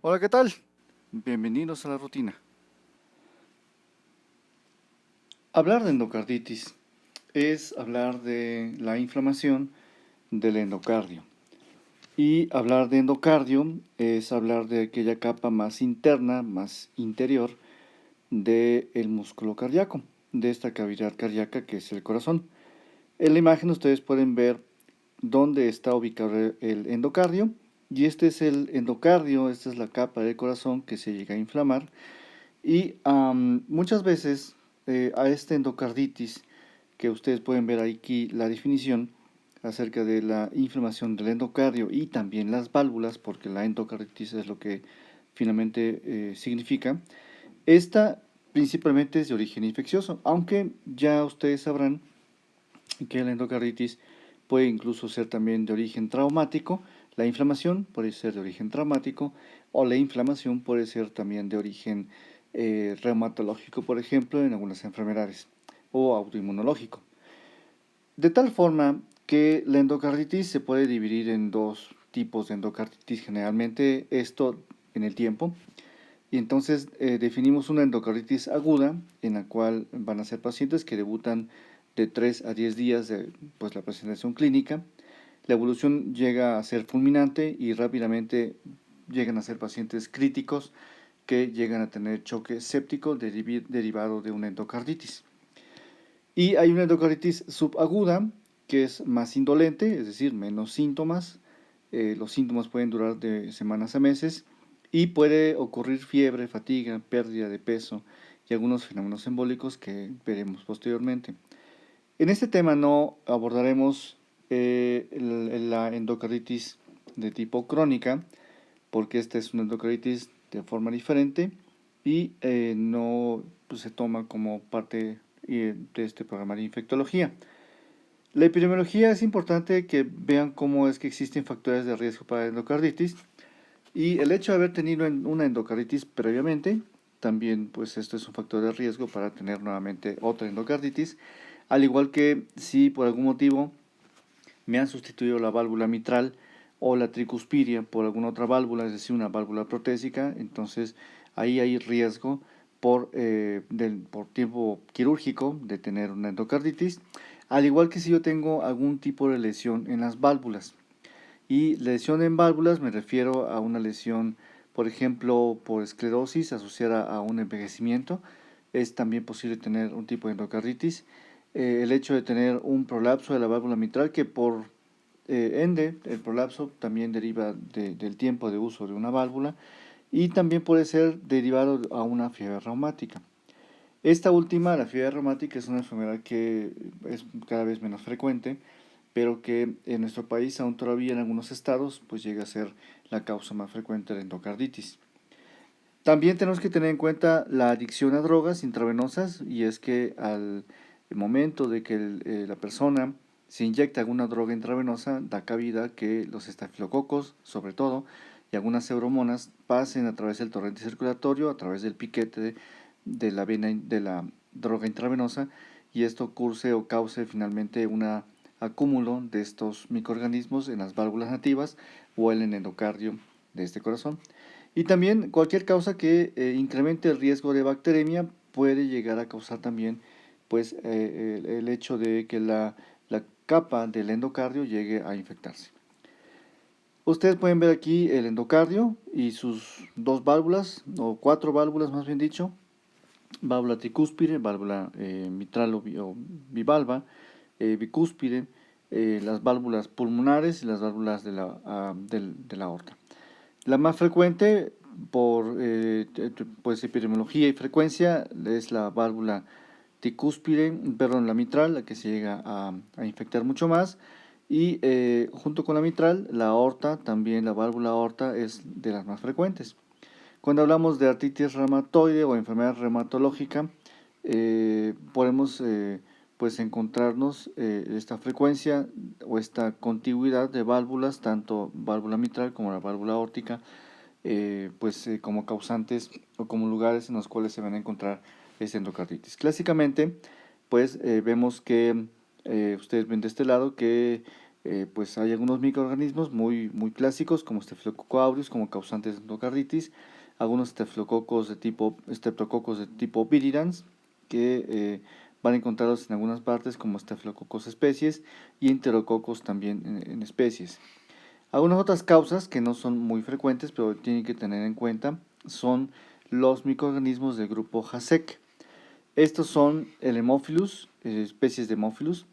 Hola, ¿qué tal? Bienvenidos a la rutina. Hablar de endocarditis es hablar de la inflamación del endocardio. Y hablar de endocardio es hablar de aquella capa más interna, más interior del músculo cardíaco, de esta cavidad cardíaca que es el corazón. En la imagen ustedes pueden ver dónde está ubicado el endocardio. Y este es el endocardio, esta es la capa del corazón que se llega a inflamar. Y muchas veces a este endocarditis, que ustedes pueden ver aquí la definición acerca de la inflamación del endocardio y también las válvulas, porque la endocarditis es lo que finalmente significa. Esta principalmente es de origen infeccioso, aunque ya ustedes sabrán que la endocarditis puede incluso ser también de origen traumático. La inflamación puede ser de origen traumático o la inflamación puede ser también de origen reumatológico, por ejemplo, en algunas enfermedades, o autoinmunológico. De tal forma que la endocarditis se puede dividir en dos tipos de endocarditis, generalmente esto en el tiempo. Y entonces definimos una endocarditis aguda, en la cual van a ser pacientes que debutan de 3 a 10 días de pues, la presentación clínica. La evolución llega a ser fulminante y rápidamente llegan a ser pacientes críticos que llegan a tener choque séptico derivado de una endocarditis. Y hay una endocarditis subaguda que es más indolente, es decir, menos síntomas. Los síntomas pueden durar de semanas a meses y puede ocurrir fiebre, fatiga, pérdida de peso y algunos fenómenos embólicos que veremos posteriormente. En este tema no abordaremos la endocarditis de tipo crónica, porque esta es una endocarditis de forma diferente y no pues, se toma como parte de este programa de infectología. La epidemiología es importante que vean cómo es que existen factores de riesgo para endocarditis y el hecho de haber tenido una endocarditis previamente, también pues esto es un factor de riesgo para tener nuevamente otra endocarditis, al igual que si por algún motivo me han sustituido la válvula mitral o la tricuspidia por alguna otra válvula, es decir, una válvula protésica, entonces ahí hay riesgo por tiempo quirúrgico de tener una endocarditis, al igual que si yo tengo algún tipo de lesión en las válvulas. Y lesión en válvulas me refiero a una lesión, por ejemplo, por esclerosis asociada a un envejecimiento. Es también posible tener un tipo de endocarditis. El hecho de tener un prolapso de la válvula mitral que por ende, el prolapso también deriva del tiempo de uso de una válvula y también puede ser derivado a una fiebre reumática. Esta última, la fiebre reumática, es una enfermedad que es cada vez menos frecuente, pero que en nuestro país aún todavía en algunos estados pues llega a ser la causa más frecuente de endocarditis. También tenemos que tener en cuenta la adicción a drogas intravenosas y es que al momento de que la persona se inyecta alguna droga intravenosa da cabida que los estafilococos, sobre todo, y algunas neuromonas pasen a través del torrente circulatorio, a través del piquete de la vena de la droga intravenosa y esto curse o cause finalmente un acúmulo de estos microorganismos en las válvulas nativas o en el endocardio de este corazón. Y también cualquier causa que incremente el riesgo de bacteremia puede llegar a causar también pues, el hecho de que la capa del endocardio llegue a infectarse. Ustedes pueden ver aquí el endocardio y sus dos válvulas, o cuatro válvulas más bien dicho, válvula tricúspide, válvula mitral o bivalva, bicúspide, las válvulas pulmonares y las válvulas de la aorta. La más frecuente por pues epidemiología y frecuencia es la válvula tricúspide, perdón, la mitral, la que se llega a infectar mucho más. Y junto con la mitral, la aorta, también la válvula aorta es de las más frecuentes. Cuando hablamos de artritis reumatoide o enfermedad reumatológica, podemos pues encontrarnos esta frecuencia o esta contigüidad de válvulas, tanto válvula mitral como la válvula aórtica, como causantes o como lugares en los cuales se van a encontrar esta endocarditis. Clásicamente, pues vemos que ustedes ven de este lado que Pues hay algunos microorganismos muy clásicos como Staphylococcus aureus como causantes de endocarditis, algunos streptococos de tipo viridans que van a encontrarlos en algunas partes como Staphylococcus especies y Enterococos también en especies. Algunas otras causas que no son muy frecuentes pero tienen que tener en cuenta son los microorganismos del grupo HASEC. Estos son el Haemophilus, especies de Haemophilus,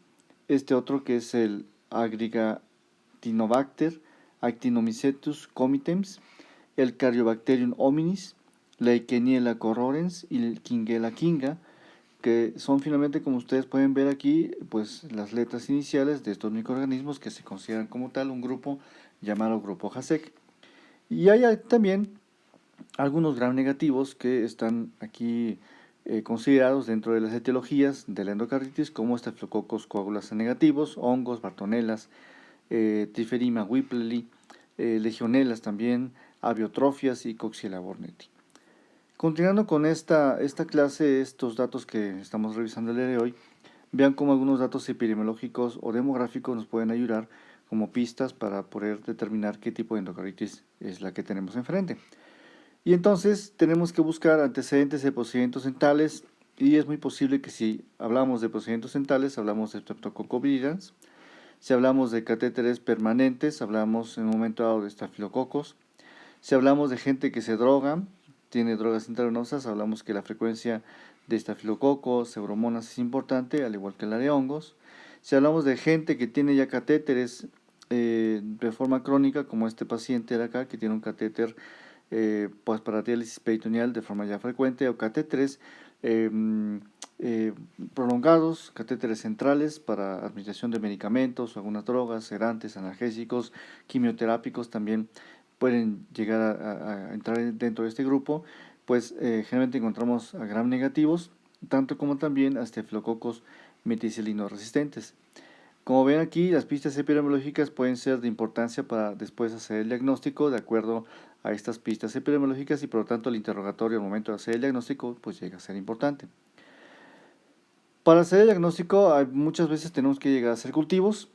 este otro que es el Agrigatinobacter, Actinomycetus comitens, el Caryobacterium hominis, la Eichenella corrorens y el Kingella kinga, que son finalmente, como ustedes pueden ver aquí, pues las letras iniciales de estos microorganismos que se consideran como tal un grupo llamado grupo HASEC. Y hay también algunos gram negativos que están aquí considerados dentro de las etiologías de la endocarditis como Staphylococcus coagulans negativos, hongos, bartonelas, Triferima whipplei, legionelas también, aviotrofias y Coxiella burnetii. Continuando con esta clase, estos datos que estamos revisando el día de hoy, vean cómo algunos datos epidemiológicos o demográficos nos pueden ayudar como pistas para poder determinar qué tipo de endocarditis es la que tenemos enfrente. Y entonces tenemos que buscar antecedentes de procedimientos dentales y es muy posible que si hablamos de procedimientos dentales, hablamos de Streptococcus viridans. Si hablamos de catéteres permanentes, hablamos en un momento dado de estafilococos. Si hablamos de gente que se droga, tiene drogas intravenosas, hablamos que la frecuencia de estafilococos, neuromonas es importante, al igual que la de hongos. Si hablamos de gente que tiene ya catéteres de forma crónica, como este paciente de acá, que tiene un catéter pues para diálisis peritoneal de forma ya frecuente, o catéteres prolongados, catéteres centrales para administración de medicamentos o algunas drogas, sedantes, analgésicos, quimioterápicos también pueden llegar a entrar dentro de este grupo, pues generalmente encontramos a gram negativos, tanto como también a estafilococos meticilino resistentes. Como ven aquí, las pistas epidemiológicas pueden ser de importancia para después hacer el diagnóstico de acuerdo a estas pistas epidemiológicas y por lo tanto el interrogatorio al momento de hacer el diagnóstico pues llega a ser importante. Para hacer el diagnóstico muchas veces tenemos que llegar a hacer cultivos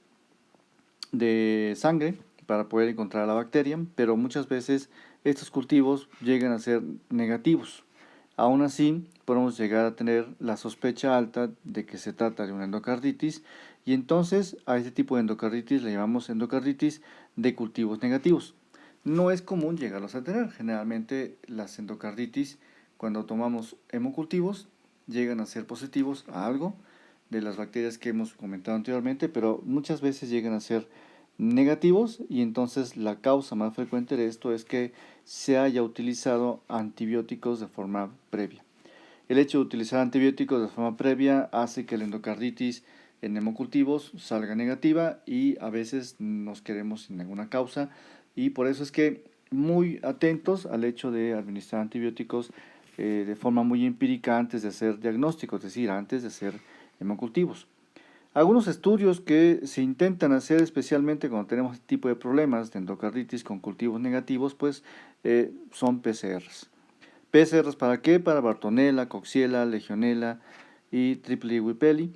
de sangre para poder encontrar la bacteria, pero muchas veces estos cultivos llegan a ser negativos. Aún así, podemos llegar a tener la sospecha alta de que se trata de una endocarditis y entonces a este tipo de endocarditis le llamamos endocarditis de cultivos negativos. No es común llegarlos a tener. Generalmente las endocarditis, cuando tomamos hemocultivos, llegan a ser positivos a algo de las bacterias que hemos comentado anteriormente, pero muchas veces llegan a ser negativos y entonces la causa más frecuente de esto es que se haya utilizado antibióticos de forma previa. El hecho de utilizar antibióticos de forma previa hace que la endocarditis en hemocultivos salga negativa y a veces nos quedemos sin ninguna causa y por eso es que muy atentos al hecho de administrar antibióticos de forma muy empírica antes de hacer diagnósticos, es decir, antes de hacer hemocultivos. Algunos estudios que se intentan hacer especialmente cuando tenemos este tipo de problemas de endocarditis con cultivos negativos, pues son PCRs. ¿PCRs para qué? Para Bartonella, Coxiella, Legionella y Tripoli whippeli.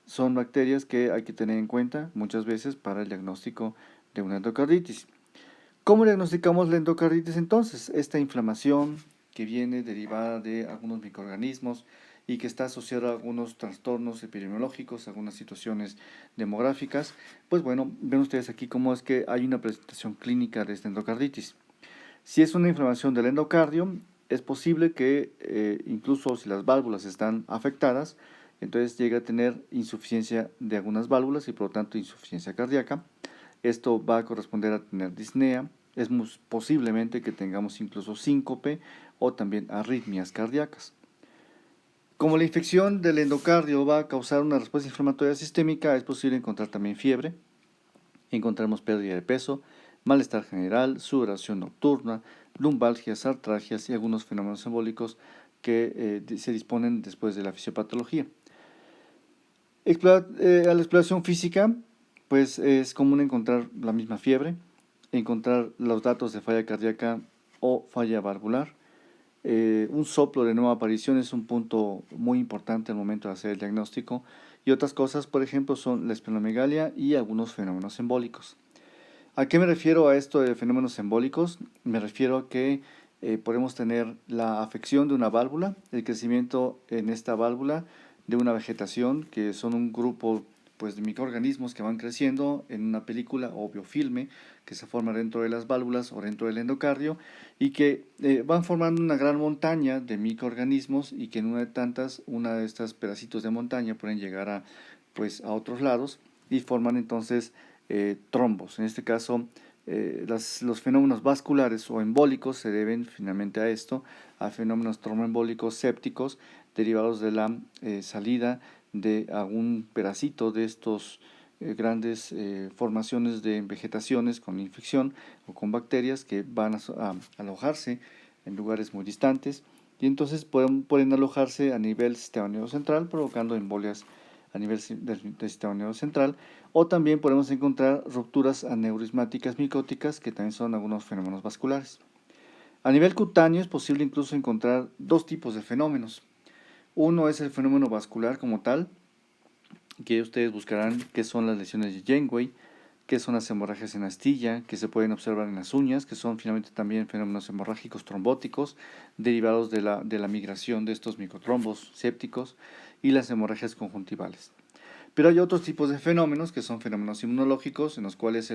Son bacterias que hay que tener en cuenta muchas veces para el diagnóstico de una endocarditis. ¿Cómo diagnosticamos la endocarditis entonces? Esta inflamación que viene derivada de algunos microorganismos y que está asociada a algunos trastornos epidemiológicos, algunas situaciones demográficas, pues bueno, ven ustedes aquí cómo es que hay una presentación clínica de esta endocarditis. Si es una inflamación del endocardio, es posible que incluso si las válvulas están afectadas, entonces llegue a tener insuficiencia de algunas válvulas y por lo tanto insuficiencia cardíaca. Esto va a corresponder a tener disnea, es posiblemente que tengamos incluso síncope o también arritmias cardíacas. Como la infección del endocardio va a causar una respuesta inflamatoria sistémica, es posible encontrar también fiebre, encontramos pérdida de peso, malestar general, sudoración nocturna, lumbalgias, artralgias y algunos fenómenos embólicos que se disponen después de la fisiopatología. A la exploración física, pues es común encontrar la misma fiebre, encontrar los datos de falla cardíaca o falla valvular, Un soplo de nueva aparición es un punto muy importante al momento de hacer el diagnóstico. Y otras cosas, por ejemplo, son la esplenomegalia y algunos fenómenos embólicos. ¿A qué me refiero a esto de fenómenos embólicos? Me refiero a que podemos tener la afección de una válvula, el crecimiento en esta válvula de una vegetación, que son un grupo pues, de microorganismos que van creciendo en una película o biofilme que se forma dentro de las válvulas o dentro del endocardio y que van formando una gran montaña de microorganismos y que en una de estas pedacitos de montaña pueden llegar a, pues, a otros lados y forman entonces trombos. En este caso, los fenómenos vasculares o embólicos se deben finalmente a esto, a fenómenos tromboembólicos sépticos derivados de la salida de algún pedacito de estos grandes formaciones de vegetaciones con infección o con bacterias que van a alojarse en lugares muy distantes y entonces pueden alojarse a nivel sistema nervioso central provocando embolias a nivel del sistema nervioso central, o también podemos encontrar rupturas aneurismáticas micóticas que también son algunos fenómenos vasculares. A nivel cutáneo es posible incluso encontrar dos tipos de fenómenos. Uno es el fenómeno vascular como tal, que ustedes buscarán qué son las lesiones de Janeway, qué son las hemorragias en astilla, que se pueden observar en las uñas, que son finalmente también fenómenos hemorrágicos trombóticos derivados de la migración de estos microtrombos sépticos, y las hemorragias conjuntivales. Pero hay otros tipos de fenómenos que son fenómenos inmunológicos en los cuales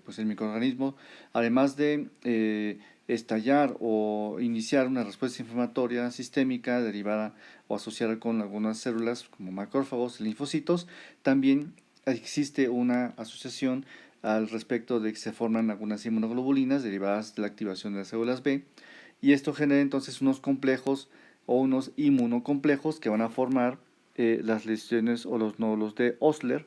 pues el microorganismo, además de estallar o iniciar una respuesta inflamatoria sistémica derivada o asociada con algunas células como macrófagos y linfocitos, también existe una asociación al respecto de que se forman algunas inmunoglobulinas derivadas de la activación de las células B, y esto genera entonces unos complejos o unos inmunocomplejos que van a formar las lesiones o los nódulos de Osler,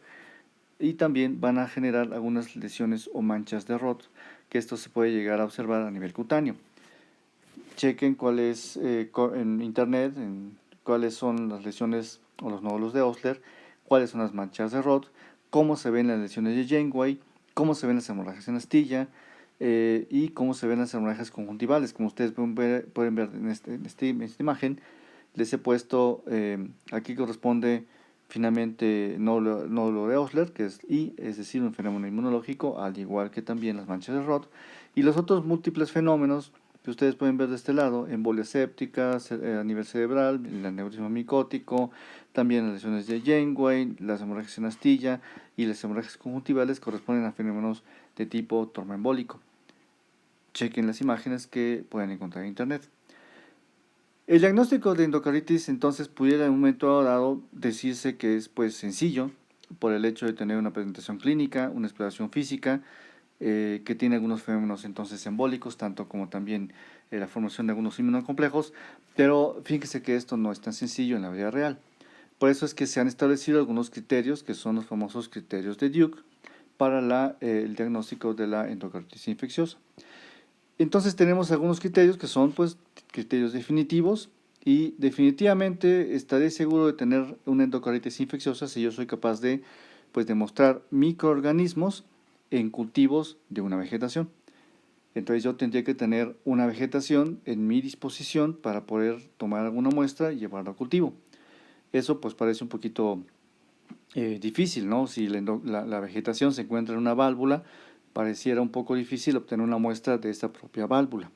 y también van a generar algunas lesiones o manchas de Roth, que esto se puede llegar a observar a nivel cutáneo. Chequen cuál es en internet, cuáles son las lesiones o los nódulos de Osler, cuáles son las manchas de Roth, cómo se ven las lesiones de Janeway, cómo se ven las hemorragias en astilla y cómo se ven las hemorragias conjuntivales. Como ustedes pueden ver en esta imagen, les he puesto, aquí corresponde finalmente nódulo de Osler, que es I, es decir, un fenómeno inmunológico, al igual que también las manchas de Roth, y los otros múltiples fenómenos que ustedes pueden ver de este lado: embolia séptica a nivel cerebral, el aneurisma micótico, también las lesiones de Janeway, las hemorragias en astilla y las hemorragias conjuntivales corresponden a fenómenos de tipo tromboembólico. Chequen las imágenes que pueden encontrar en internet. El diagnóstico de endocarditis entonces pudiera en un momento dado decirse que es pues sencillo por el hecho de tener una presentación clínica, una exploración física, que tiene algunos fenómenos entonces embólicos, tanto como también la formación de algunos inmunocomplejos, pero fíjense que esto no es tan sencillo en la vida real. Por eso es que se han establecido algunos criterios, que son los famosos criterios de Duke, para el diagnóstico de la endocarditis infecciosa. Entonces tenemos algunos criterios que son pues criterios definitivos, y definitivamente estaré seguro de tener una endocarditis infecciosa si yo soy capaz de pues demostrar microorganismos en cultivos de una vegetación. Entonces yo tendría que tener una vegetación en mi disposición para poder tomar alguna muestra y llevarla a cultivo. Eso pues parece un poquito difícil, ¿no? Si la vegetación se encuentra en una válvula, pareciera un poco difícil obtener una muestra de esta propia válvula.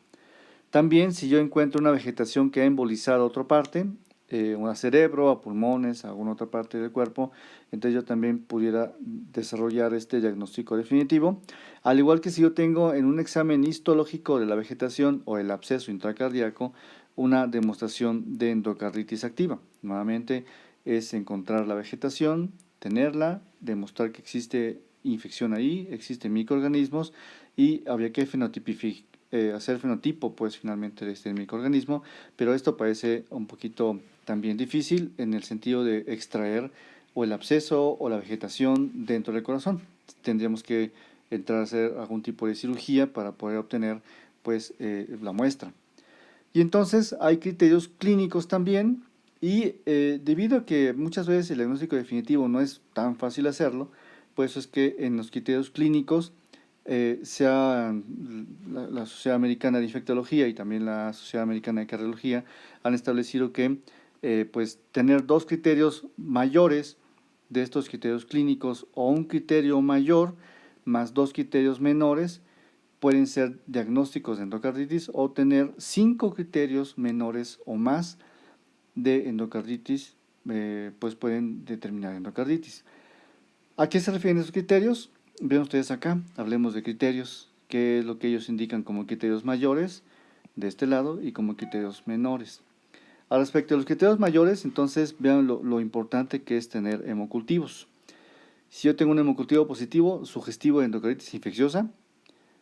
También si yo encuentro una vegetación que ha embolizado a otra parte, a cerebro, a pulmones, a alguna otra parte del cuerpo, entonces yo también pudiera desarrollar este diagnóstico definitivo. Al igual que si yo tengo en un examen histológico de la vegetación o el absceso intracardíaco una demostración de endocarditis activa. Nuevamente es encontrar la vegetación, tenerla, demostrar que existe infección ahí, existen microorganismos, y habría que hacer fenotipo pues finalmente de este microorganismo, pero esto parece un poquito también difícil en el sentido de extraer o el absceso o la vegetación dentro del corazón. Tendríamos que entrar a hacer algún tipo de cirugía para poder obtener pues la muestra. Y entonces hay criterios clínicos también, y debido a que muchas veces el diagnóstico definitivo no es tan fácil hacerlo, pues es que en los criterios clínicos sea la Sociedad Americana de Infectología y también la Sociedad Americana de Cardiología han establecido que pues tener dos criterios mayores de estos criterios clínicos o un criterio mayor más dos criterios menores pueden ser diagnósticos de endocarditis, o tener 5 criterios menores o más de endocarditis, pues pueden determinar endocarditis. ¿A qué se refieren esos criterios? Ven ustedes acá, hablemos de criterios, qué es lo que ellos indican como criterios mayores de este lado y como criterios menores. Al respecto de los criterios mayores, entonces vean lo importante que es tener hemocultivos. Si yo tengo un hemocultivo positivo sugestivo de endocarditis infecciosa,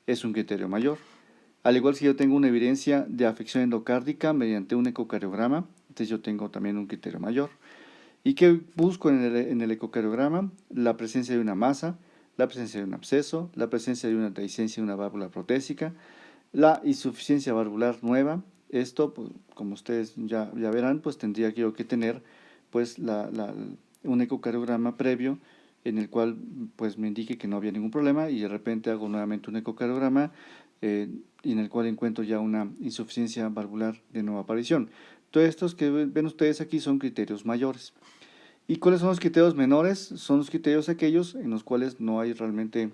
es un criterio mayor. Al igual si yo tengo una evidencia de afección endocárdica mediante un ecocardiograma, entonces yo tengo también un criterio mayor. ¿Y qué busco en el ecocardiograma? La presencia de una masa, la presencia de un absceso, la presencia de una dehiscencia de una válvula protésica, la insuficiencia valvular nueva. Esto, pues, como ustedes ya verán, pues tendría yo que tener pues un ecocardiograma previo en el cual pues me indique que no había ningún problema, y de repente hago nuevamente un ecocardiograma y en el cual encuentro ya una insuficiencia valvular de nueva aparición. Todos estos que ven ustedes aquí son criterios mayores. ¿Y cuáles son los criterios menores? Son los criterios aquellos en los cuales no hay realmente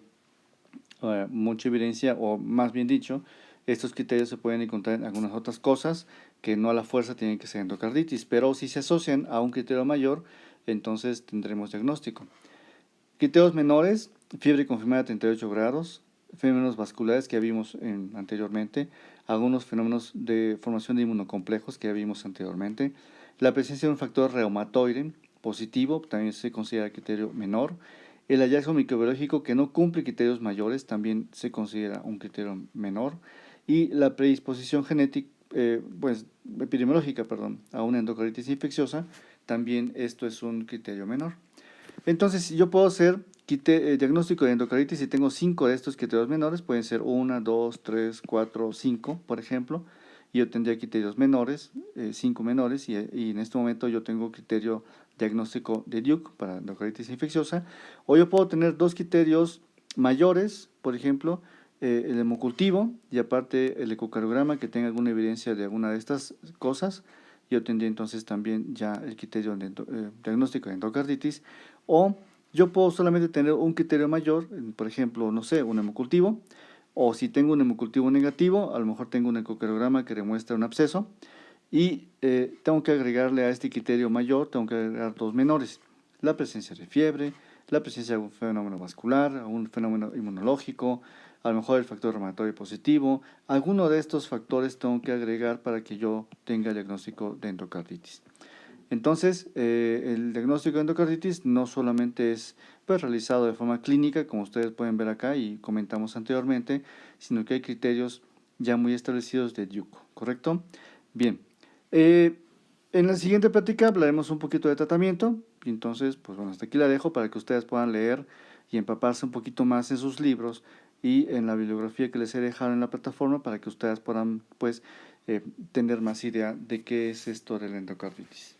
mucha evidencia, o más bien dicho, estos criterios se pueden encontrar en algunas otras cosas que no a la fuerza tienen que ser endocarditis, pero si se asocian a un criterio mayor, entonces tendremos diagnóstico. Criterios menores: fiebre confirmada de 38 grados, fenómenos vasculares que ya vimos anteriormente, algunos fenómenos de formación de inmunocomplejos que ya vimos anteriormente, la presencia de un factor reumatoide positivo también se considera criterio menor, el hallazgo microbiológico que no cumple criterios mayores también se considera un criterio menor, y la predisposición genética, pues epidemiológica, perdón, a una endocarditis infecciosa, también esto es un criterio menor. Entonces, yo puedo hacer diagnóstico de endocarditis si tengo 5 de estos criterios menores, pueden ser 1, 2, 3, 4, 5, por ejemplo, y yo tendría criterios menores, 5 menores, y en este momento yo tengo criterio diagnóstico de Duke para endocarditis infecciosa, o yo puedo tener dos criterios mayores, por ejemplo, el hemocultivo y aparte el ecocardiograma que tenga alguna evidencia de alguna de estas cosas. Yo tendría entonces también ya el criterio de diagnóstico de endocarditis. O yo puedo solamente tener un criterio mayor, por ejemplo, no sé, un hemocultivo, o si tengo un hemocultivo negativo, a lo mejor tengo un ecocardiograma que demuestra un absceso, y tengo que agregarle a este criterio mayor, tengo que agregar dos menores: la presencia de fiebre, la presencia de algún fenómeno vascular, algún fenómeno inmunológico, a lo mejor el factor reumatoide positivo. Alguno de estos factores tengo que agregar para que yo tenga el diagnóstico de endocarditis. Entonces, el diagnóstico de endocarditis no solamente es pues, realizado de forma clínica, como ustedes pueden ver acá y comentamos anteriormente, sino que hay criterios ya muy establecidos de Duke, ¿correcto? Bien, en la siguiente plática hablaremos un poquito de tratamiento, y entonces, pues bueno, hasta aquí la dejo para que ustedes puedan leer y empaparse un poquito más en sus libros y en la bibliografía que les he dejado en la plataforma para que ustedes puedan, pues, tener más idea de qué es esto de la endocarditis.